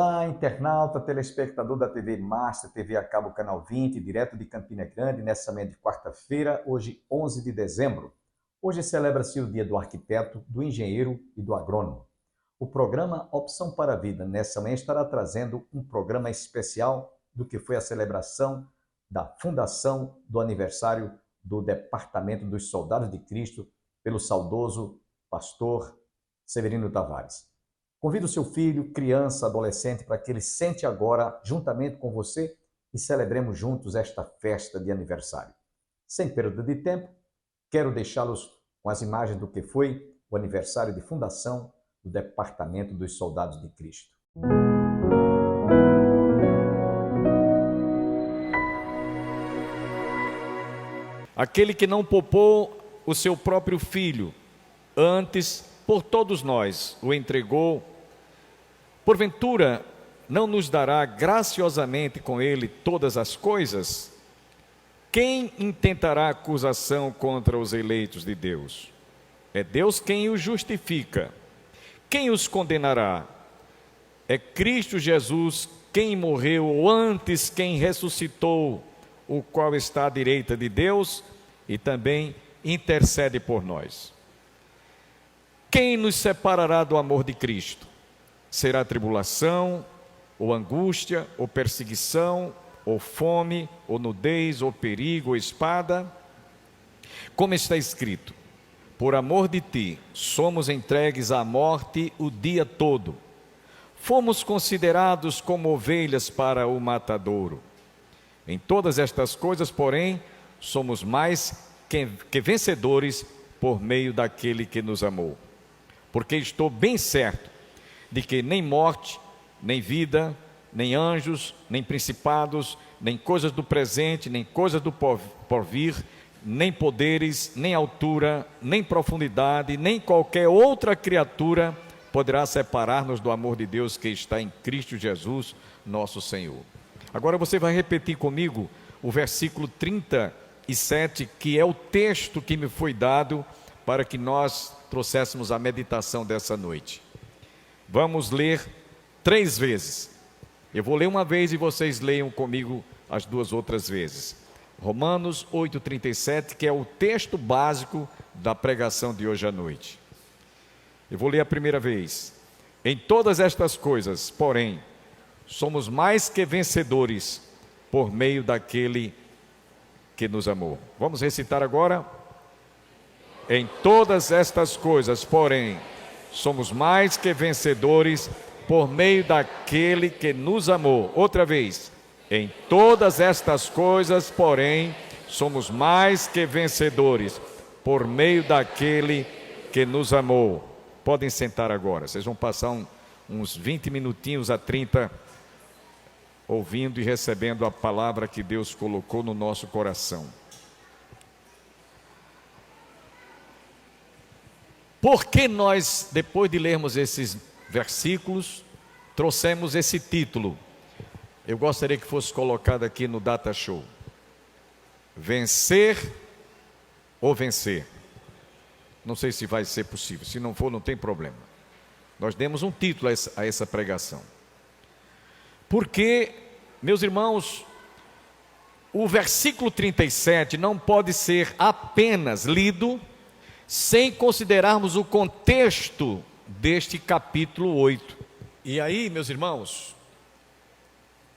Olá, internauta, telespectador da TV Master, TV a cabo Canal 20, direto de Campina Grande, nessa manhã de quarta-feira, hoje 11 de dezembro. Hoje celebra-se o dia do arquiteto, do engenheiro e do agrônomo. O programa Opção para a Vida, nessa manhã, estará trazendo um programa especial do que foi a celebração da fundação do aniversário do Departamento dos Soldados de Cristo pelo saudoso pastor Severino Tavares. Convide o seu filho, criança, adolescente, para que ele sente agora, juntamente com você, e celebremos juntos esta festa de aniversário. Sem perda de tempo, quero deixá-los com as imagens do que foi o aniversário de fundação do Departamento dos Soldados de Cristo. Aquele que não poupou o seu próprio filho, antes, por todos nós, o entregou, porventura não nos dará graciosamente com ele todas as coisas? Quem intentará acusação contra os eleitos de Deus? É Deus quem os justifica. Quem os condenará? É Cristo Jesus quem morreu, ou antes quem ressuscitou, o qual está à direita de Deus e também intercede por nós. Quem nos separará do amor de Cristo? Será tribulação, ou angústia, ou perseguição, ou fome, ou nudez, ou perigo, ou espada? Como está escrito: por amor de ti, somos entregues à morte o dia todo. Fomos considerados como ovelhas para o matadouro. Em todas estas coisas, porém, somos mais que vencedores por meio daquele que nos amou. Porque estou bem certo de que nem morte, nem vida, nem anjos, nem principados, nem coisas do presente, nem coisas do porvir, nem poderes, nem altura, nem profundidade, nem qualquer outra criatura poderá separar-nos do amor de Deus que está em Cristo Jesus, nosso Senhor. Agora você vai repetir comigo o versículo 37, que é o texto que me foi dado para que nós trouxéssemos a meditação dessa noite. Vamos ler 3 vezes. Eu vou ler uma vez e vocês leiam comigo as 2 outras vezes. Romanos 8,37, que é o texto básico da pregação de hoje à noite. Eu vou ler a primeira vez. Em todas estas coisas, porém, somos mais que vencedores por meio daquele que nos amou. Vamos recitar agora? Em todas estas coisas, porém, somos mais que vencedores por meio daquele que nos amou. Outra vez. Em todas estas coisas, porém, somos mais que vencedores por meio daquele que nos amou. Podem sentar agora. Vocês vão passar uns 20 minutinhos a 30 ouvindo e recebendo a palavra que Deus colocou no nosso coração. Por que nós, depois de lermos esses versículos, trouxemos esse título? Eu gostaria que fosse colocado aqui no Data Show: vencer ou vencer. Não sei se vai ser possível, se não for, não tem problema. Nós demos um título a essa pregação. Porque, meus irmãos, o versículo 37 não pode ser apenas lido sem considerarmos o contexto deste capítulo 8. E aí, meus irmãos,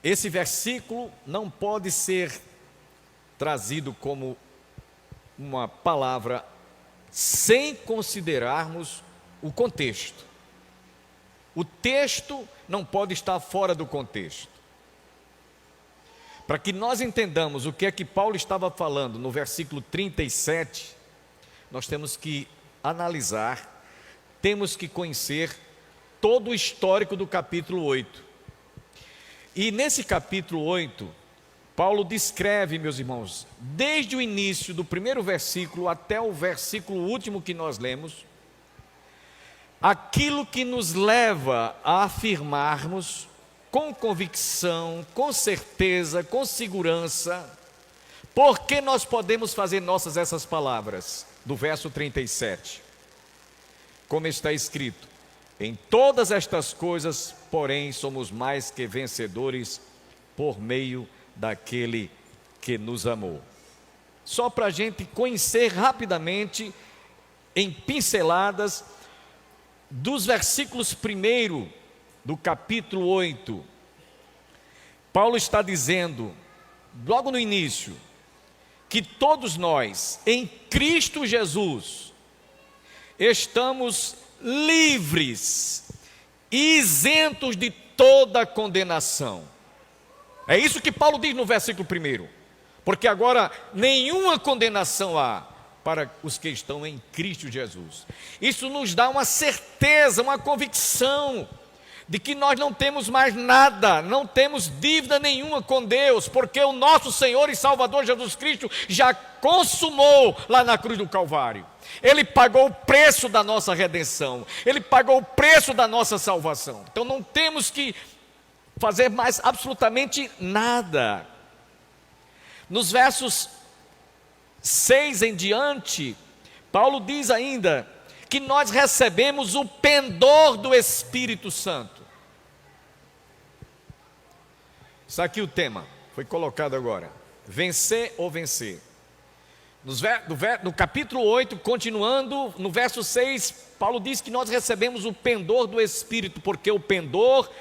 esse versículo não pode ser trazido como uma palavra sem considerarmos o contexto. O texto não pode estar fora do contexto. Para que nós entendamos o que é que Paulo estava falando no versículo 37, nós temos que analisar, temos que conhecer todo o histórico do capítulo 8. E nesse capítulo 8, Paulo descreve, meus irmãos, desde o início do primeiro versículo até o versículo último que nós lemos, aquilo que nos leva a afirmarmos com convicção, com certeza, com segurança, porque nós podemos fazer nossas essas palavras, do verso 37. Como está escrito: em todas estas coisas, porém somos mais que vencedores por meio daquele que nos amou. Só para a gente conhecer rapidamente, em pinceladas, dos versículos 1 do capítulo 8, Paulo está dizendo, logo no início, que todos nós, em Cristo Jesus, estamos livres, isentos de toda condenação. É isso que Paulo diz no versículo 1, porque agora nenhuma condenação há para os que estão em Cristo Jesus. Isso nos dá uma certeza, uma convicção de que nós não temos mais nada, não temos dívida nenhuma com Deus, porque o nosso Senhor e Salvador Jesus Cristo já consumou lá na cruz do Calvário. Ele pagou o preço da nossa redenção, Ele pagou o preço da nossa salvação. Então não temos que fazer mais absolutamente nada. Nos versos 6 em diante, Paulo diz ainda que nós recebemos o pendor do Espírito Santo. Está aqui o tema, foi colocado agora: vencer ou vencer. No capítulo 8, continuando, no verso 6, Paulo diz que nós recebemos o pendor do Espírito, porque o pendor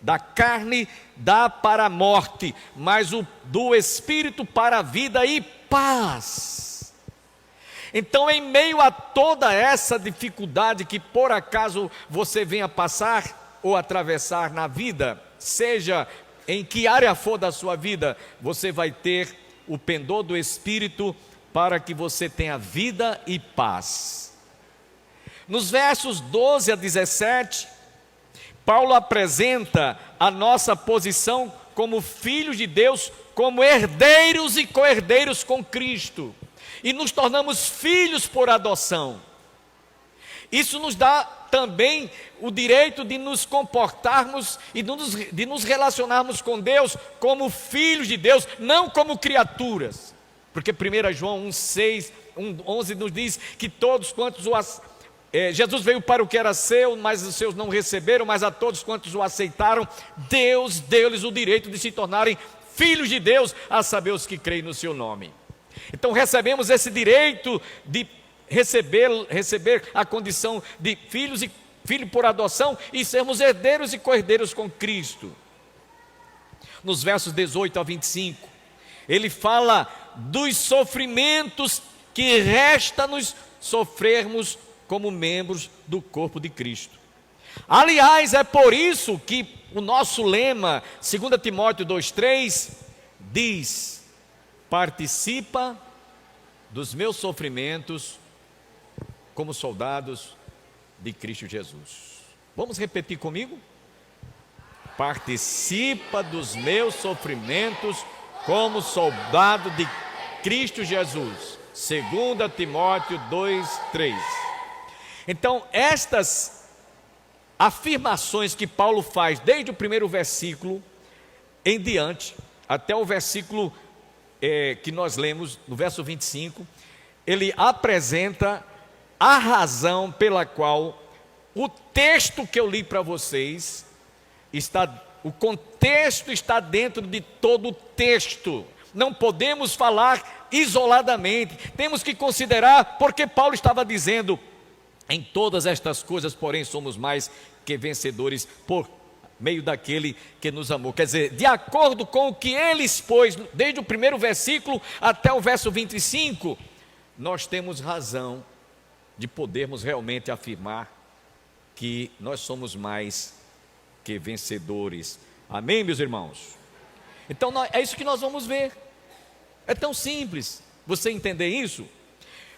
da carne dá para a morte, mas o do Espírito para a vida e paz. Então, em meio a toda essa dificuldade que por acaso você venha passar ou atravessar na vida, seja em que área for da sua vida, você vai ter o pendor do Espírito para que você tenha vida e paz. Nos versos 12 a 17, Paulo apresenta a nossa posição como filhos de Deus, como herdeiros e co-herdeiros com Cristo, e nos tornamos filhos por adoção. Isso nos dá também o direito de nos comportarmos e de nos relacionarmos com Deus como filhos de Deus, não como criaturas, porque 1 João 1,11 nos diz que todos quantos Jesus veio para o que era seu, mas os seus não receberam, mas a todos quantos o aceitaram, Deus deu-lhes o direito de se tornarem filhos de Deus, a saber os que creem no seu nome. Então recebemos esse direito de receber a condição de filho por adoção e sermos herdeiros e co-herdeiros com Cristo. Nos versos 18 a 25, ele fala dos sofrimentos que resta-nos sofrermos como membros do corpo de Cristo. Aliás, é por isso que o nosso lema, 2 Timóteo 2,3, diz: participa dos meus sofrimentos como soldados de Cristo Jesus. Vamos repetir comigo? Participa dos meus sofrimentos como soldado de Cristo Jesus. 2 Timóteo 2,3. Então, estas afirmações que Paulo faz desde o primeiro versículo em diante, até o versículo que nós lemos, no verso 25, ele apresenta a razão pela qual o texto que eu li para vocês o contexto está dentro de todo o texto. Não podemos falar isoladamente, temos que considerar porque Paulo estava dizendo: em todas estas coisas, porém, somos mais que vencedores por meio daquele que nos amou. Quer dizer, de acordo com o que ele expôs, desde o primeiro versículo até o verso 25, nós temos razão de podermos realmente afirmar que nós somos mais que vencedores. Amém, meus irmãos? Então, é isso que nós vamos ver. É tão simples você entender isso.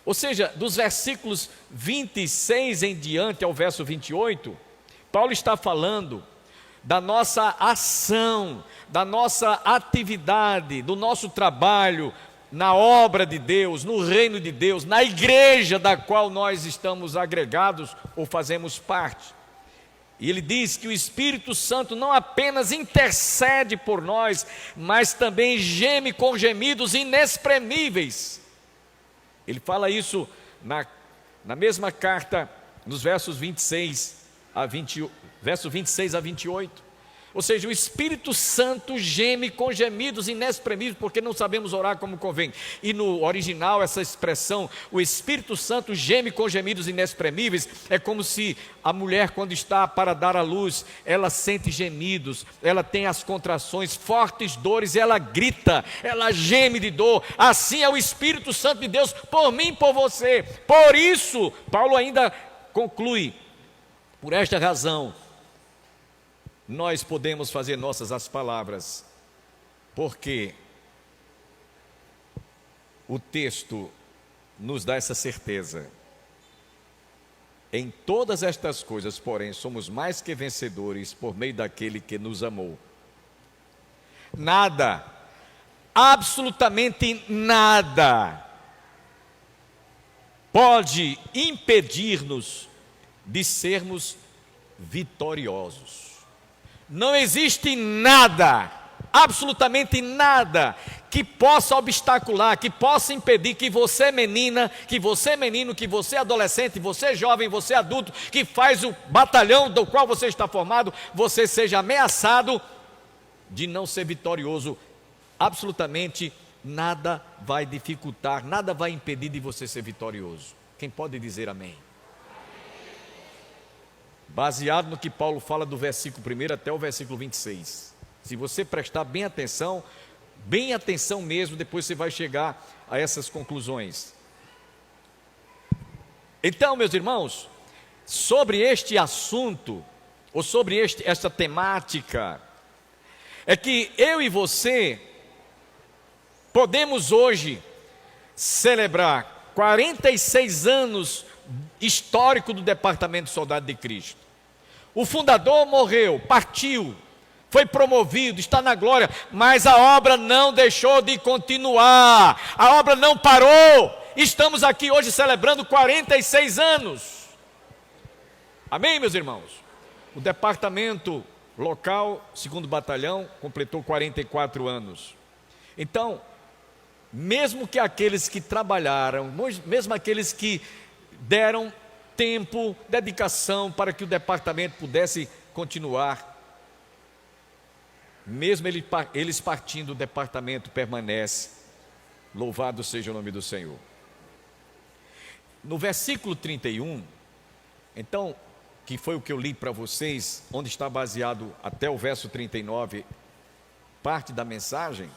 Ou seja, dos versículos 26 em diante ao verso 28, Paulo está falando da nossa ação, da nossa atividade, do nosso trabalho na obra de Deus, no reino de Deus, na igreja da qual nós estamos agregados ou fazemos parte. E ele diz que o Espírito Santo não apenas intercede por nós, mas também geme com gemidos inexprimíveis. Ele fala isso na mesma carta, nos versos 26 verso 26 a 28. Ou seja, o Espírito Santo geme com gemidos inexprimíveis, porque não sabemos orar como convém. E no original, essa expressão, o Espírito Santo geme com gemidos inexprimíveis, é como se a mulher, quando está para dar à luz, ela sente gemidos, ela tem as contrações, fortes dores, ela grita, ela geme de dor. Assim é o Espírito Santo de Deus por mim e por você. Por isso, Paulo ainda conclui, por esta razão, nós podemos fazer nossas as palavras, porque o texto nos dá essa certeza. Em todas estas coisas, porém, somos mais que vencedores por meio daquele que nos amou. Nada, absolutamente nada, pode impedir-nos de sermos vitoriosos. Não existe nada, absolutamente nada, que possa obstacular, que possa impedir que você menina, que você menino, que você adolescente, você jovem, você adulto, que faz o batalhão do qual você está formado, você seja ameaçado de não ser vitorioso. Absolutamente nada vai dificultar, nada vai impedir de você ser vitorioso. Quem pode dizer amém? Baseado no que Paulo fala do versículo 1 até o versículo 26. Se você prestar bem atenção mesmo, depois você vai chegar a essas conclusões. Então, meus irmãos, sobre este assunto, ou sobre esta temática, é que eu e você podemos hoje celebrar 46 anos histórico do Departamento de Soldado de Cristo. O fundador morreu, partiu, foi promovido, está na glória, mas a obra não deixou de continuar, a obra não parou. Estamos aqui hoje celebrando 46 anos. Amém, meus irmãos? O departamento local, 2º Batalhão, completou 44 anos. Então, mesmo que aqueles que trabalharam, mesmo aqueles que deram tempo, dedicação para que o departamento pudesse continuar, mesmo eles partindo, o departamento permanece. Louvado seja o nome do Senhor. No versículo 31, então, que foi o que eu li para vocês, onde está baseado até o verso 39, parte da mensagem,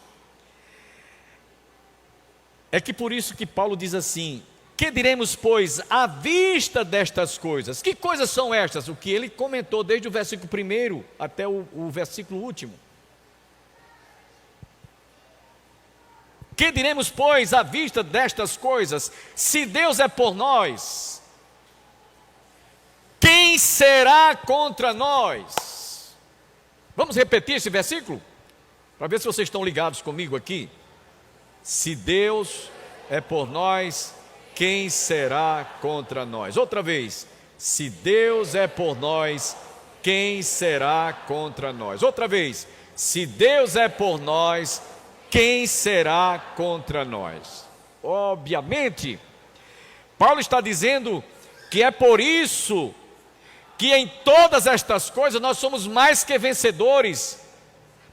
é que por isso que Paulo diz assim: que diremos, pois, à vista destas coisas? Que coisas são estas? O que ele comentou desde o versículo 1 até o versículo último. Que diremos, pois, à vista destas coisas? Se Deus é por nós, quem será contra nós? Vamos repetir esse versículo? Para ver se vocês estão ligados comigo aqui. Se Deus é por nós, quem será contra nós? Outra vez. Se Deus é por nós, quem será contra nós? Outra vez. Se Deus é por nós, quem será contra nós? Obviamente, Paulo está dizendo que é por isso que em todas estas coisas nós somos mais que vencedores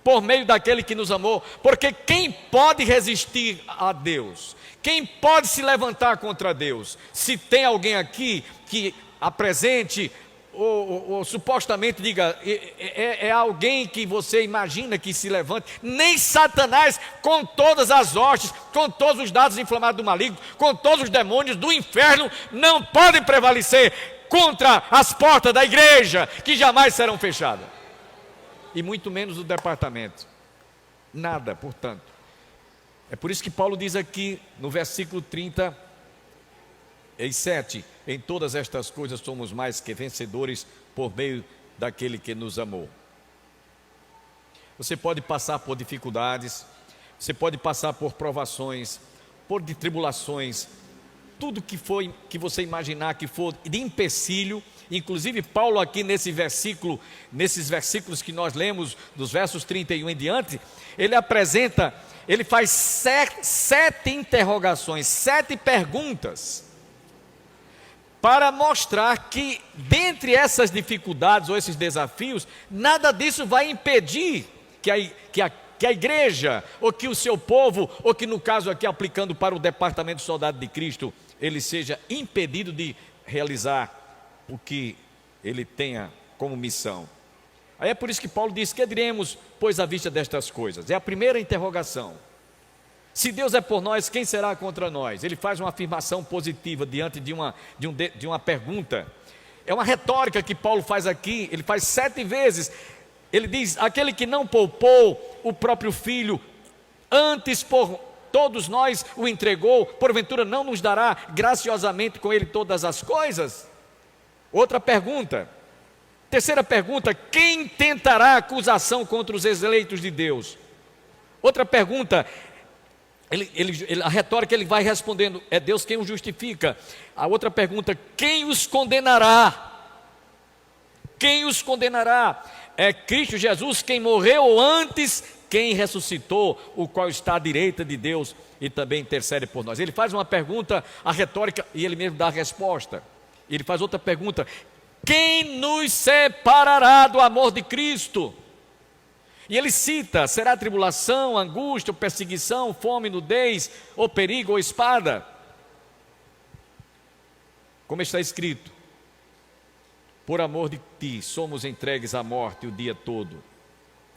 por meio daquele que nos amou. Porque quem pode resistir a Deus? Quem pode se levantar contra Deus? Se tem alguém aqui que apresente ou supostamente diga, é alguém que você imagina que se levante, nem Satanás, com todas as hostes, com todos os dados inflamados do maligno, com todos os demônios do inferno, não podem prevalecer contra as portas da igreja, que jamais serão fechadas, e muito menos o departamento. Nada, portanto. É por isso que Paulo diz aqui no versículo 37, em todas estas coisas somos mais que vencedores por meio daquele que nos amou. Você pode passar por dificuldades, você pode passar por provações, por tribulações, tudo que você imaginar que for de empecilho. Inclusive Paulo aqui nesses versículos que nós lemos, dos versos 31 em diante, ele faz sete interrogações, 7 perguntas, para mostrar que, dentre essas dificuldades ou esses desafios, nada disso vai impedir que a igreja, ou que o seu povo, ou que no caso aqui aplicando para o Departamento Soldado de Cristo, ele seja impedido de realizar o que ele tenha como missão. Aí é por isso que Paulo diz: que diremos, pois, à vista destas coisas? É a primeira interrogação. Se Deus é por nós, quem será contra nós? Ele faz uma afirmação positiva diante de uma pergunta. É uma retórica que Paulo faz aqui, ele faz 7 vezes. Ele diz: aquele que não poupou o próprio filho, antes por todos nós o entregou, porventura não nos dará graciosamente com ele todas as coisas? Outra pergunta. Terceira pergunta: quem tentará acusação contra os eleitos de Deus? Outra pergunta, a retórica ele vai respondendo: é Deus quem os justifica. A outra pergunta: quem os condenará? Quem os condenará? É Cristo Jesus quem morreu, ou antes quem ressuscitou, o qual está à direita de Deus e também intercede por nós? Ele faz uma pergunta, a retórica, e ele mesmo dá a resposta. Ele faz outra pergunta: quem nos separará do amor de Cristo? E ele cita: será tribulação, angústia, perseguição, fome, nudez, ou perigo, ou espada? Como está escrito: por amor de ti somos entregues à morte o dia todo.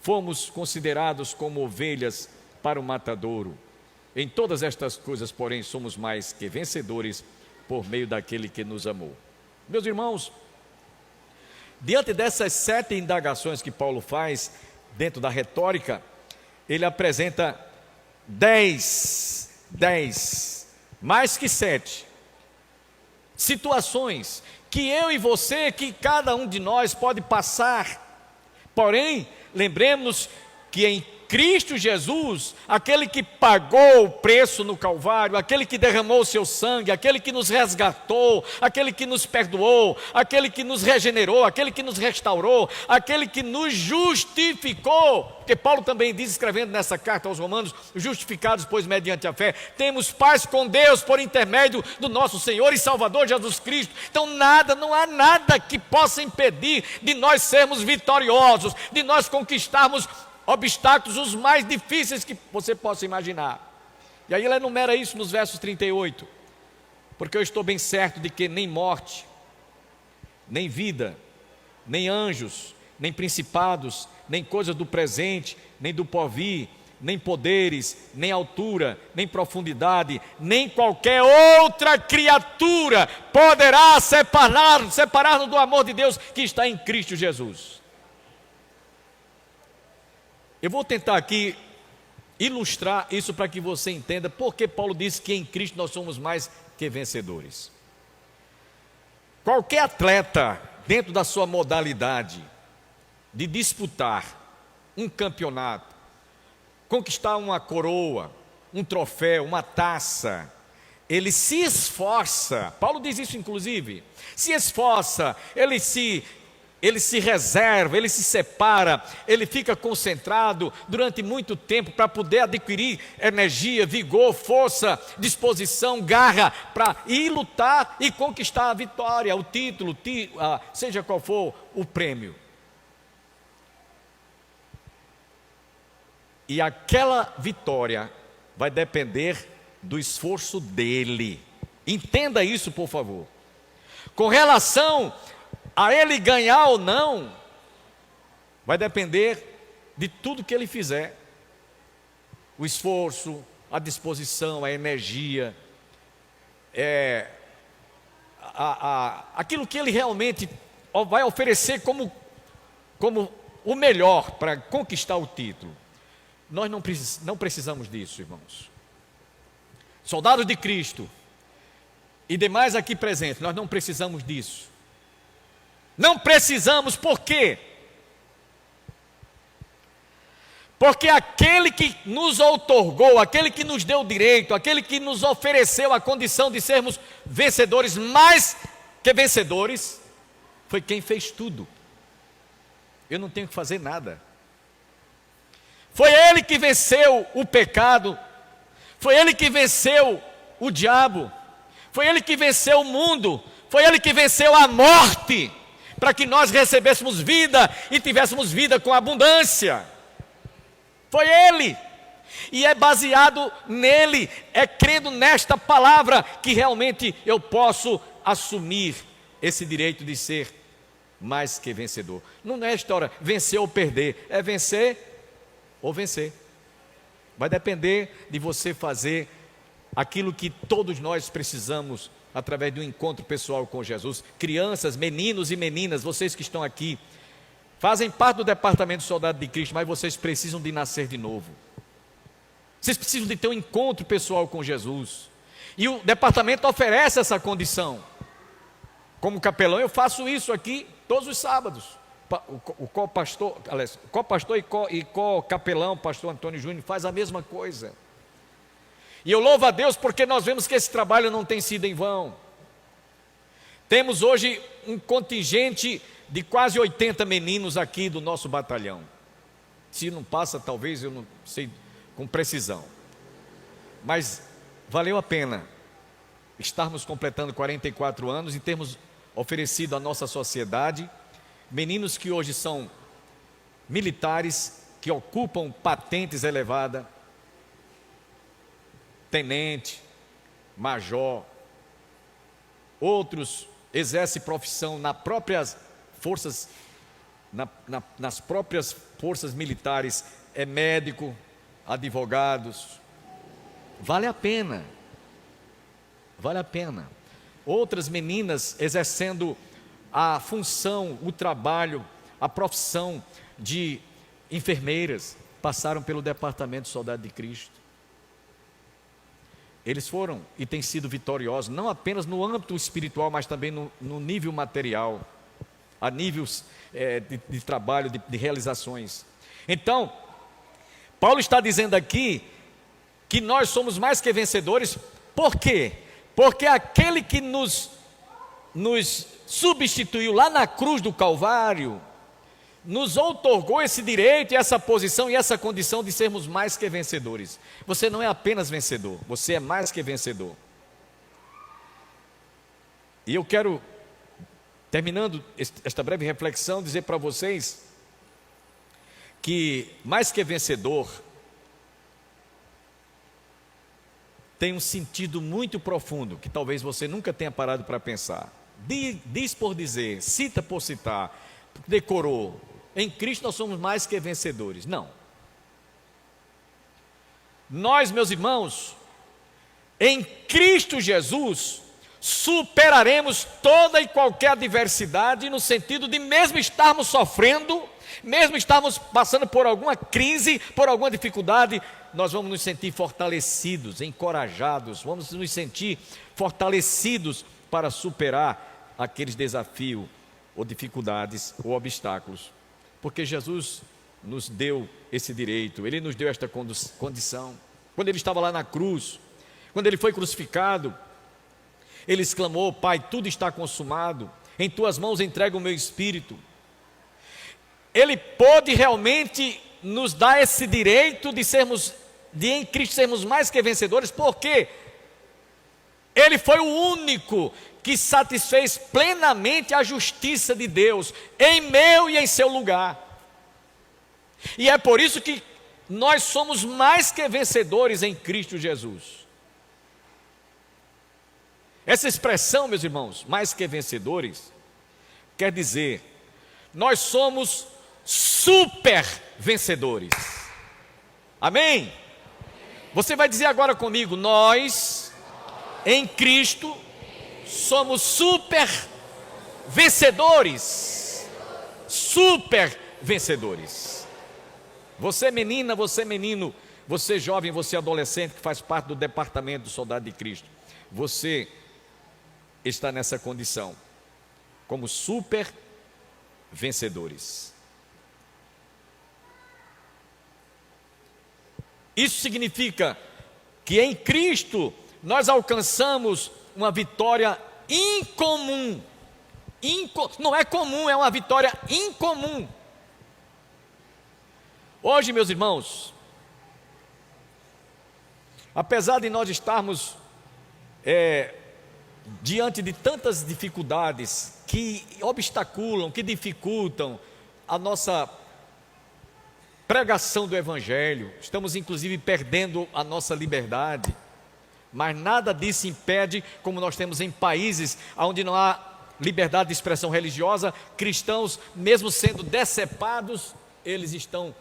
Fomos considerados como ovelhas para o matadouro. Em todas estas coisas, porém, somos mais que vencedores por meio daquele que nos amou. Meus irmãos, diante dessas 7 indagações que Paulo faz, dentro da retórica, ele apresenta 10, mais que 7 situações que eu e você, que cada um de nós pode passar. Porém, lembremos que em Cristo Jesus, aquele que pagou o preço no Calvário, aquele que derramou o seu sangue, aquele que nos resgatou, aquele que nos perdoou, aquele que nos regenerou, aquele que nos restaurou, aquele que nos justificou, porque Paulo também diz, escrevendo nessa carta aos Romanos: justificados, pois, mediante a fé, temos paz com Deus por intermédio do nosso Senhor e Salvador Jesus Cristo. Então não há nada que possa impedir de nós sermos vitoriosos, de nós conquistarmos obstáculos os mais difíceis que você possa imaginar. E aí ele enumera isso nos versos 38. Porque eu estou bem certo de que nem morte, nem vida, nem anjos, nem principados, nem coisas do presente, nem do porvir, nem poderes, nem altura, nem profundidade, nem qualquer outra criatura poderá separar-nos do amor de Deus que está em Cristo Jesus. Eu vou tentar aqui ilustrar isso para que você entenda por que Paulo diz que em Cristo nós somos mais que vencedores. Qualquer atleta, dentro da sua modalidade de disputar um campeonato, conquistar uma coroa, um troféu, uma taça, ele se esforça. Paulo diz isso inclusive: se esforça, ele se reserva, ele se separa, ele fica concentrado durante muito tempo para poder adquirir energia, vigor, força, disposição, garra, para ir lutar e conquistar a vitória, o título, seja qual for o prêmio. E aquela vitória vai depender do esforço dele. Entenda isso, por favor. Com relação a ele ganhar ou não, vai depender de tudo que ele fizer. O esforço, a disposição, a energia, aquilo que ele realmente vai oferecer como o melhor para conquistar o título. Nós não precisamos disso, irmãos. Soldados de Cristo e demais aqui presentes, nós não precisamos disso. Não precisamos, por quê? Porque aquele que nos outorgou, aquele que nos deu direito, aquele que nos ofereceu a condição de sermos vencedores, mais que vencedores, foi quem fez tudo. Eu não tenho que fazer nada. Foi Ele que venceu o pecado, foi Ele que venceu o diabo, foi Ele que venceu o mundo, Foi Ele que venceu a morte, para que nós recebêssemos vida e tivéssemos vida com abundância. Foi Ele. E é baseado nele, é crendo nesta palavra, que realmente eu posso assumir esse direito de ser mais que vencedor. Não é história vencer ou perder, é vencer ou vencer. Vai depender de você fazer aquilo que todos nós precisamos, através de um encontro pessoal com Jesus. Crianças, meninos e meninas, vocês que estão aqui, fazem parte do departamento Soldado de Cristo, mas vocês precisam de nascer de novo. Vocês precisam de ter um encontro pessoal com Jesus. E o departamento oferece essa condição. Como capelão, eu faço isso aqui todos os sábados. O co-pastor e co-capelão, pastor Antônio Júnior, faz a mesma coisa. E eu louvo a Deus porque nós vemos que esse trabalho não tem sido em vão. Temos hoje um contingente de quase 80 meninos aqui do nosso batalhão. Se não passa, talvez, eu não sei com precisão. Mas valeu a pena estarmos completando 44 anos e termos oferecido à nossa sociedade meninos que hoje são militares, que ocupam patentes elevadas, tenente, major, outros exercem profissão nas próprias forças, nas próprias forças militares, é médico, advogados. Vale a pena, vale a pena. Outras meninas exercendo a função, o trabalho, a profissão de enfermeiras, passaram pelo departamento Soldado de Cristo. Eles foram e têm sido vitoriosos, não apenas no âmbito espiritual, mas também no nível material, a níveis de trabalho, de realizações. Então, Paulo está dizendo aqui que nós somos mais que vencedores. Por quê? Porque aquele que nos substituiu lá na cruz do Calvário, nos outorgou esse direito, e essa posição e essa condição de sermos mais que vencedores. Você não é apenas vencedor, você é mais que vencedor. E eu quero, terminando esta breve reflexão, dizer para vocês que mais que vencedor tem um sentido muito profundo, que talvez você nunca tenha parado para pensar. Diz por dizer, cita por citar, decorou, em Cristo nós somos mais que vencedores. Não. Nós, meus irmãos, em Cristo Jesus, superaremos toda e qualquer adversidade, no sentido de mesmo estarmos sofrendo, mesmo estarmos passando por alguma crise, por alguma dificuldade, nós vamos nos sentir fortalecidos, encorajados, vamos nos sentir fortalecidos para superar aqueles desafios, ou dificuldades, ou obstáculos, porque Jesus nos deu esse direito, Ele nos deu esta condição. Quando Ele estava lá na cruz, quando Ele foi crucificado, Ele exclamou: Pai, tudo está consumado, em Tuas mãos entrego o meu espírito. Ele pôde realmente nos dar esse direito de em Cristo sermos mais que vencedores, porque Ele foi o único que satisfez plenamente a justiça de Deus, em meu e em seu lugar. E é por isso que nós somos mais que vencedores em Cristo Jesus. Essa expressão, meus irmãos, mais que vencedores, quer dizer, nós somos super vencedores. Amém? Você vai dizer agora comigo: nós, em Cristo, somos super vencedores. Super vencedores. Você menina, você menino, você jovem, você adolescente que faz parte do departamento do Soldado de Cristo, você está nessa condição, como super vencedores. Isso significa que em Cristo nós alcançamos uma vitória incomum. Não é comum, é uma vitória incomum. Hoje, meus irmãos, apesar de nós estarmos diante de tantas dificuldades que obstaculam, que dificultam a nossa pregação do Evangelho, estamos inclusive perdendo a nossa liberdade, mas nada disso impede, como nós temos em países onde não há liberdade de expressão religiosa, cristãos, mesmo sendo decepados, eles estão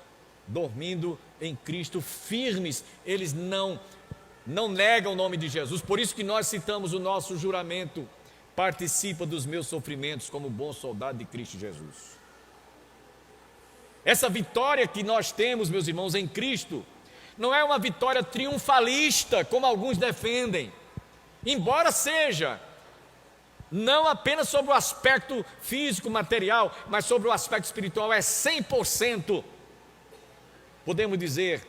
dormindo em Cristo, firmes, eles não negam o nome de Jesus. Por isso que nós citamos o nosso juramento: participa dos meus sofrimentos como bom soldado de Cristo Jesus. Essa vitória que nós temos, meus irmãos, em Cristo, não é uma vitória triunfalista, como alguns defendem, embora seja não apenas sobre o aspecto físico, material, mas sobre o aspecto espiritual, é 100%, podemos dizer,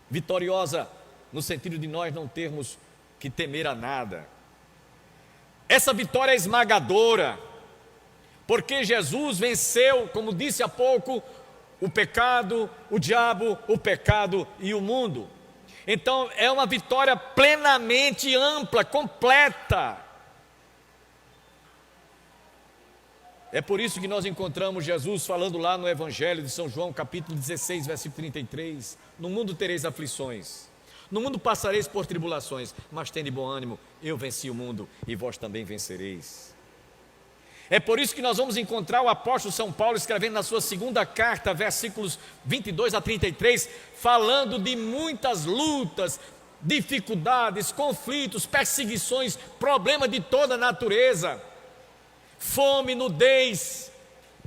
vitoriosa, no sentido de nós não termos que temer a nada. Essa vitória é esmagadora, porque Jesus venceu, como disse há pouco, o pecado, o diabo, o pecado e o mundo. Então é uma vitória plenamente ampla, completa. É por isso que nós encontramos Jesus falando lá no Evangelho de São João, capítulo 16, versículo 33: no mundo tereis aflições, no mundo passareis por tribulações, mas tende bom ânimo, eu venci o mundo e vós também vencereis. É por isso que nós vamos encontrar o apóstolo São Paulo escrevendo na sua segunda carta, versículos 22 a 33, falando de muitas lutas, dificuldades, conflitos, perseguições, problemas de toda natureza, fome, nudez,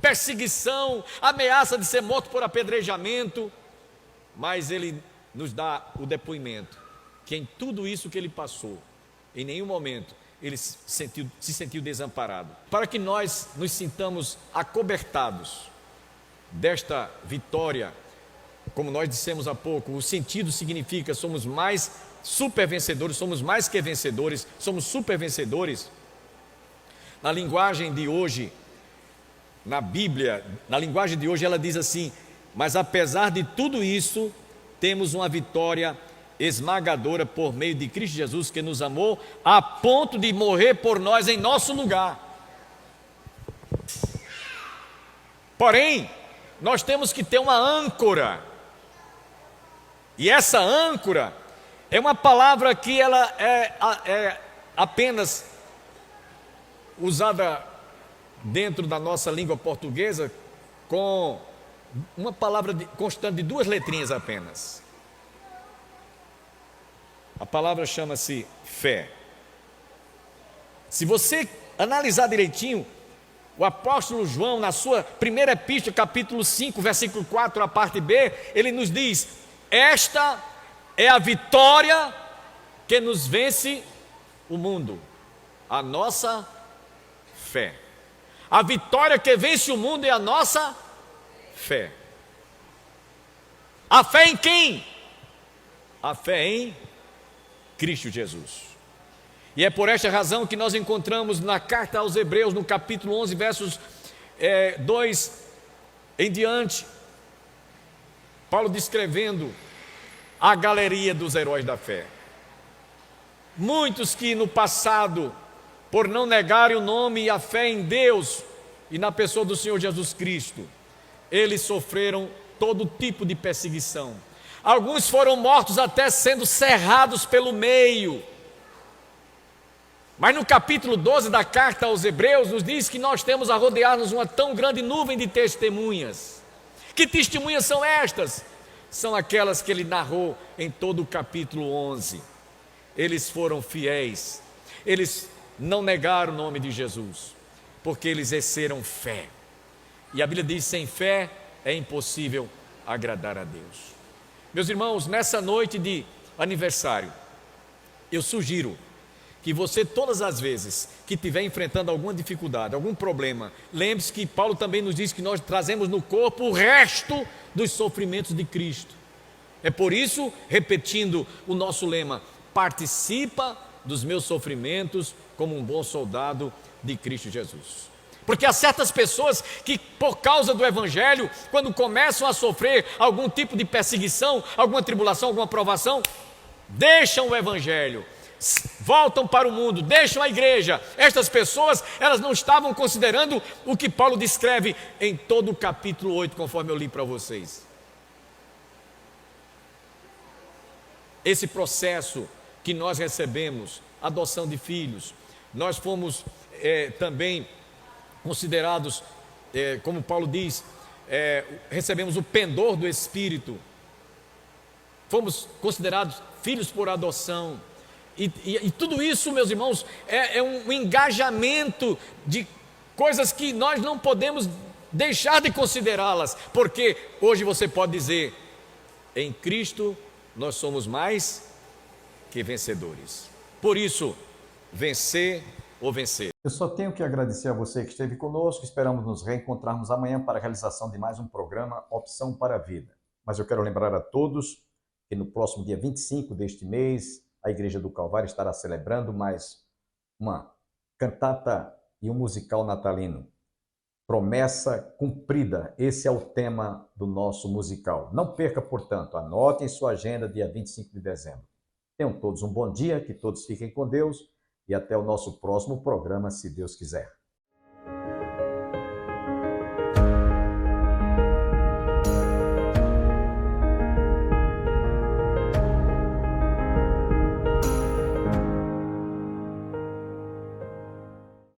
perseguição, ameaça de ser morto por apedrejamento, mas ele nos dá o depoimento que em tudo isso que ele passou, em nenhum momento ele se sentiu desamparado. Para que nós nos sintamos acobertados desta vitória, como nós dissemos há pouco, o sentido significa somos mais super vencedores, somos mais que vencedores, somos super vencedores. Na linguagem de hoje, na Bíblia, na linguagem de hoje ela diz assim: mas apesar de tudo isso, temos uma vitória esmagadora por meio de Cristo Jesus, que nos amou a ponto de morrer por nós em nosso lugar. Porém, nós temos que ter uma âncora, e essa âncora é uma palavra que ela é apenas usada dentro da nossa língua portuguesa com uma palavra constante de duas letrinhas apenas. A palavra chama-se fé. Se você analisar direitinho, o apóstolo João, na sua primeira epístola, capítulo 5, versículo 4, a parte B, ele nos diz: esta é a vitória que nos vence o mundo, a nossa fé. A vitória que vence o mundo é a nossa fé. A fé em quem? A fé em Cristo Jesus. E é por esta razão que nós encontramos na carta aos Hebreus, no capítulo 11, versos 2 em diante, Paulo descrevendo a galeria dos heróis da fé. Muitos que no passado, por não negarem o nome e a fé em Deus e na pessoa do Senhor Jesus Cristo, eles sofreram todo tipo de perseguição. Alguns foram mortos até sendo cerrados pelo meio. Mas no capítulo 12 da carta aos Hebreus nos diz que nós temos a rodear-nos uma tão grande nuvem de testemunhas. Que testemunhas são estas? São aquelas que ele narrou em todo o capítulo 11. Eles foram fiéis, eles não negaram o nome de Jesus, porque eles exerceram fé. E a Bíblia diz: sem fé é impossível agradar a Deus. Meus irmãos, nessa noite de aniversário, eu sugiro que você, todas as vezes que estiver enfrentando alguma dificuldade, algum problema, lembre-se que Paulo também nos diz que nós trazemos no corpo o resto dos sofrimentos de Cristo. É por isso, repetindo o nosso lema: participa dos meus sofrimentos como um bom soldado de Cristo Jesus. Porque há certas pessoas que, por causa do Evangelho, quando começam a sofrer algum tipo de perseguição, alguma tribulação, alguma provação, deixam o Evangelho, voltam para o mundo, deixam a igreja. Estas pessoas, elas não estavam considerando o que Paulo descreve em todo o capítulo 8, conforme eu li para vocês. Esse processo que nós recebemos, adoção de filhos, nós fomos também considerados, como Paulo diz, recebemos o pendor do Espírito, fomos considerados filhos por adoção, e tudo isso, meus irmãos, é um engajamento de coisas que nós não podemos deixar de considerá-las, porque hoje você pode dizer, em Cristo nós somos mais que vencedores. Por isso, vencer ou vencer. Eu só tenho que agradecer a você que esteve conosco. Esperamos nos reencontrarmos amanhã para a realização de mais um programa Opção para a Vida. Mas eu quero lembrar a todos que no próximo dia 25 deste mês, a Igreja do Calvário estará celebrando mais uma cantata e um musical natalino. Promessa cumprida, esse é o tema do nosso musical. Não perca, portanto, anote em sua agenda dia 25 de dezembro. Tenham todos um bom dia, que todos fiquem com Deus e até o nosso próximo programa, se Deus quiser.